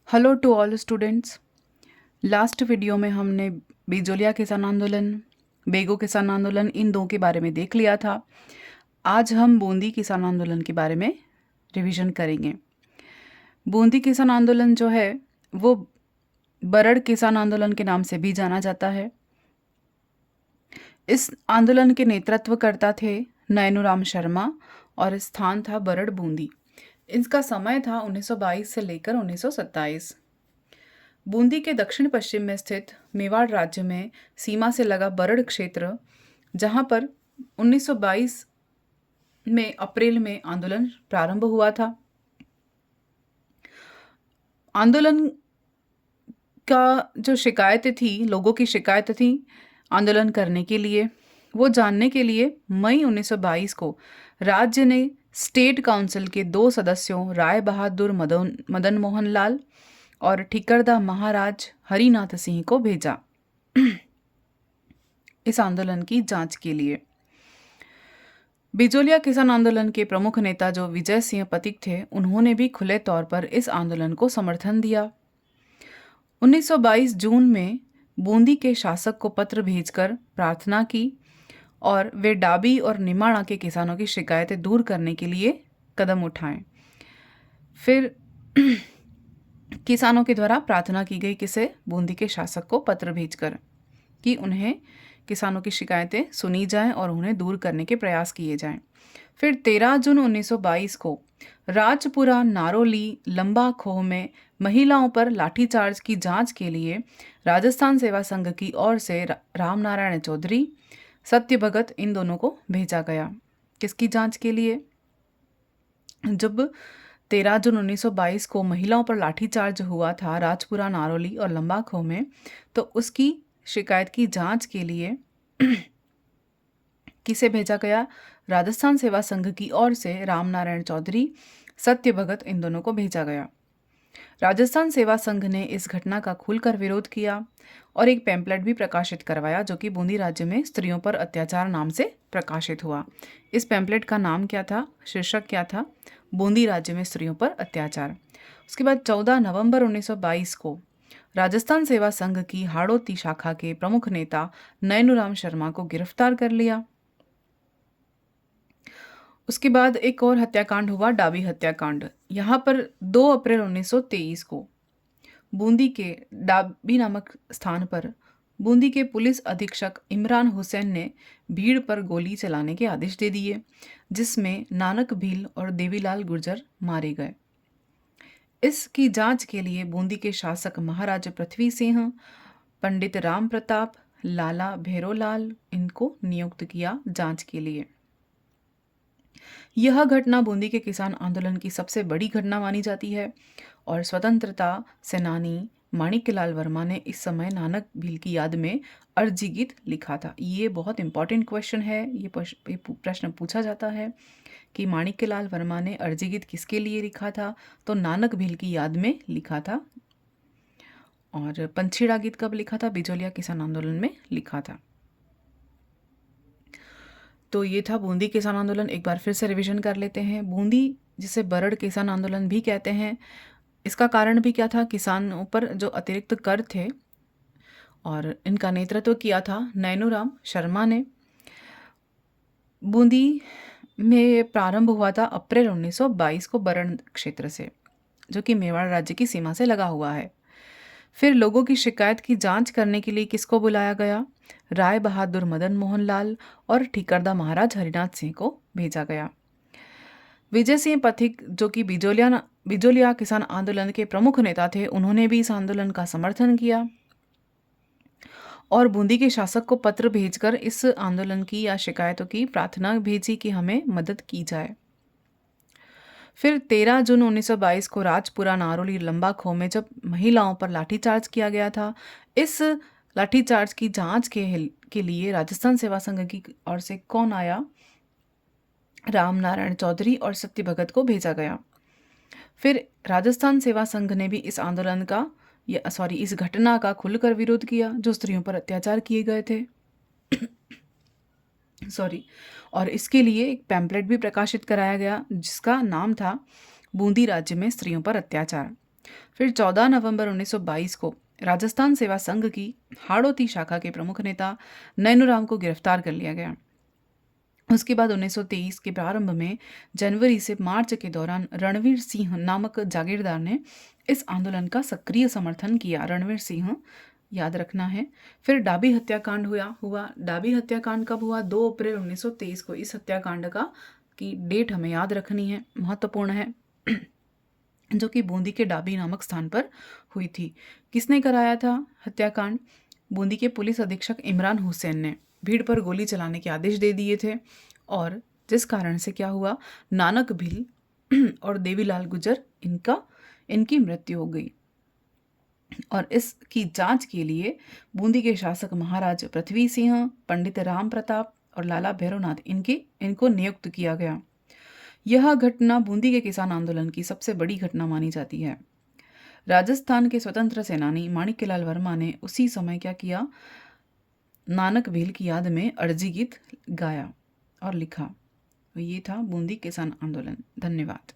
Hello to all students. Last video में हमने बिजोलिया किसान आंदोलन, बेगो किसान आंदोलन, इन दो के बारे में देख लिया था। आज हम बूंदी किसान आंदोलन के बारे में रिवीजन करेंगे। बूंदी किसान आंदोलन जो है वो बरड़ किसान आंदोलन के नाम से भी जाना जाता है। इस आंदोलन के नेतृत्वकर्ता थे नैनूराम शर्मा और स्थान था बरड़ बूंदी। इसका समय था 1922 से लेकर 1927। बूंदी के दक्षिण पश्चिम में स्थित मेवाड़ राज्य में सीमा से लगा बरड़ क्षेत्र, जहां पर 1922 में अप्रैल में आंदोलन प्रारंभ हुआ था। आंदोलन का जो शिकायतें थी, लोगों की शिकायतें थी आंदोलन करने के लिए, वो जानने के लिए मई 1922 को राज्य ने स्टेट काउंसिल के 2 सदस्यों राय बहादुर मदन मोहन लाल और ठिकरदा महाराज हरिनाथ सिंह को भेजा इस आंदोलन की जांच के लिए। बिजोलिया किसान आंदोलन के प्रमुख नेता जो विजय सिंह पथिक थे, उन्होंने भी खुले तौर पर इस आंदोलन को समर्थन दिया। 1922 जून में बूंदी के शासक को पत्र भेजकर प्रार्थना की और वे डाबी और निमाड़ा के किसानों की शिकायतें दूर करने के लिए कदम उठाएं। फिर किसानों के द्वारा प्रार्थना की गई, किसे? बूंदी के शासक को पत्र भेजकर, कि उन्हें किसानों की शिकायतें सुनी जाएं और उन्हें दूर करने के प्रयास किए जाएं। फिर 13 जून 1922 को राजपुरा नारोली लंबा खोह में महिलाओं पर लाठीचार्ज की जांच के लिए राजस्थान सेवा संघ की ओर से रामनारायण चौधरी, सत्य भगत, इन दोनों को भेजा गया। किसकी जांच के लिए? जब 13 जून 1922 को महिलाओं पर लाठीचार्ज हुआ था राजपुरा नारोली और लंबा खोह में, तो उसकी शिकायत की जांच के लिए किसे भेजा गया? राजस्थान सेवा संघ की ओर से रामनारायण चौधरी, सत्य भगत, इन दोनों को भेजा गया। राजस्थान सेवा संघ ने इस घटना का खुलकर विरोध किया और एक पैम्पलेट भी प्रकाशित करवाया, जो कि बूंदी राज्य में स्त्रियों पर अत्याचार नाम से प्रकाशित हुआ। इस पैम्पलेट का नाम क्या था? शीर्षक क्या था? बूंदी राज्य में स्त्रियों पर अत्याचार। उसके बाद 14 नवंबर 1922 को राजस्थान सेवा संघ की हाड़ौती शाखा के प्रमुख नेता नैनूराम शर्मा को गिरफ्तार कर लिया। उसके बाद एक और हत्याकांड हुआ, डाबी हत्याकांड। यहाँ पर 2 अप्रैल 1923 को बूंदी के डाबी नामक स्थान पर बूंदी के पुलिस अधीक्षक इमरान हुसैन ने भीड़ पर गोली चलाने के आदेश दे दिए, जिसमें नानक भील और देवीलाल गुर्जर मारे गए। इसकी जांच के लिए बूंदी के शासक महाराज पृथ्वी सिंह, पंडित राम प्रताप, लाला भैरोलाल, इनको नियुक्त किया जांच के लिए। यह घटना बूंदी के किसान आंदोलन की सबसे बड़ी घटना मानी जाती है और स्वतंत्रता सेनानी माणिक्यलाल वर्मा ने इस समय नानक भील की याद में अर्जी गीत लिखा था। ये बहुत इंपॉर्टेंट क्वेश्चन है, ये प्रश्न पूछा जाता है कि माणिक्यलाल वर्मा ने अर्जी गीत किसके लिए लिखा था? तो नानक भील की याद में लिखा था। और पंछीड़ा गीत कब लिखा था? बिजोलिया किसान आंदोलन में लिखा था। तो ये था बूंदी किसान आंदोलन। एक बार फिर से रिवीजन कर लेते हैं। बूंदी, जिसे बरड़ किसान आंदोलन भी कहते हैं, इसका कारण भी क्या था? किसानों पर जो अतिरिक्त कर थे, और इनका नेतृत्व किया था नैनूराम शर्मा ने। बूंदी में प्रारंभ हुआ था अप्रैल 1922 को बरड़ क्षेत्र से, जो कि मेवाड़ राज्य की सीमा से लगा हुआ है। फिर लोगों की शिकायत की जांच करने के लिए किसको बुलाया गया? राय बहादुर मदन मोहन लाल और ठिकरदा महाराज हरिनाथ सिंह को भेजा गया। विजय सिंह पथिक, जो कि बिजोलिया किसान आंदोलन के प्रमुख नेता थे, उन्होंने भी इस आंदोलन का समर्थन किया और बूंदी के शासक को पत्र भेजकर इस आंदोलन की या शिकायतों की प्रार्थना भेजी कि हमें मदद की जाए। फिर 13 जून 1922 को राजपुरा नारोली लंबा खोह में जब महिलाओं पर लाठीचार्ज किया गया था, इस लाठीचार्ज की जांच के लिए राजस्थान सेवा संघ की ओर से कौन आया? रामनारायण चौधरी और सत्य भगत को भेजा गया। फिर राजस्थान सेवा संघ ने भी इस आंदोलन का इस घटना का खुलकर विरोध किया, जो स्त्रियों पर अत्याचार किए गए थे। और इसके लिए एक पैम्पलेट भी प्रकाशित कराया गया, जिसका नाम था बूंदी राज्य में स्त्रियों पर अत्याचार। फिर 14 नवंबर 1922 को राजस्थान सेवा संघ की हाड़ौती शाखा के प्रमुख नेता नैनूराम को गिरफ्तार कर लिया गया। उसके बाद 1923 के प्रारंभ में जनवरी से मार्च के दौरान रणवीर सिंह नामक जागीरदार ने इस आंदोलन का सक्रिय समर्थन किया। रणवीर सिंह याद रखना है। फिर डाबी हत्याकांड हुआ। डाबी हत्याकांड कब हुआ? 2 अप्रैल 1923 को। इस हत्याकांड का की डेट हमें याद रखनी है, महत्वपूर्ण है। जो कि बूंदी के डाबी नामक स्थान पर हुई थी। किसने कराया था हत्याकांड? बूंदी के पुलिस अधीक्षक इमरान हुसैन ने भीड़ पर गोली चलाने के आदेश दे दिए थे, और जिस कारण से क्या हुआ, नानक भील और देवीलाल गुजर इनकी मृत्यु हो गई। और इसकी जांच के लिए बूंदी के शासक महाराज पृथ्वी सिंह, पंडित राम प्रताप और लाला भैरवनाथ इनको नियुक्त किया गया। यह घटना बूंदी के किसान आंदोलन की सबसे बड़ी घटना मानी जाती है। राजस्थान के स्वतंत्र सेनानी माणिक्यलाल वर्मा ने उसी समय क्या किया, नानक भील की याद में अर्जी गीत गाया और लिखा। तो ये था बूंदी किसान आंदोलन। धन्यवाद।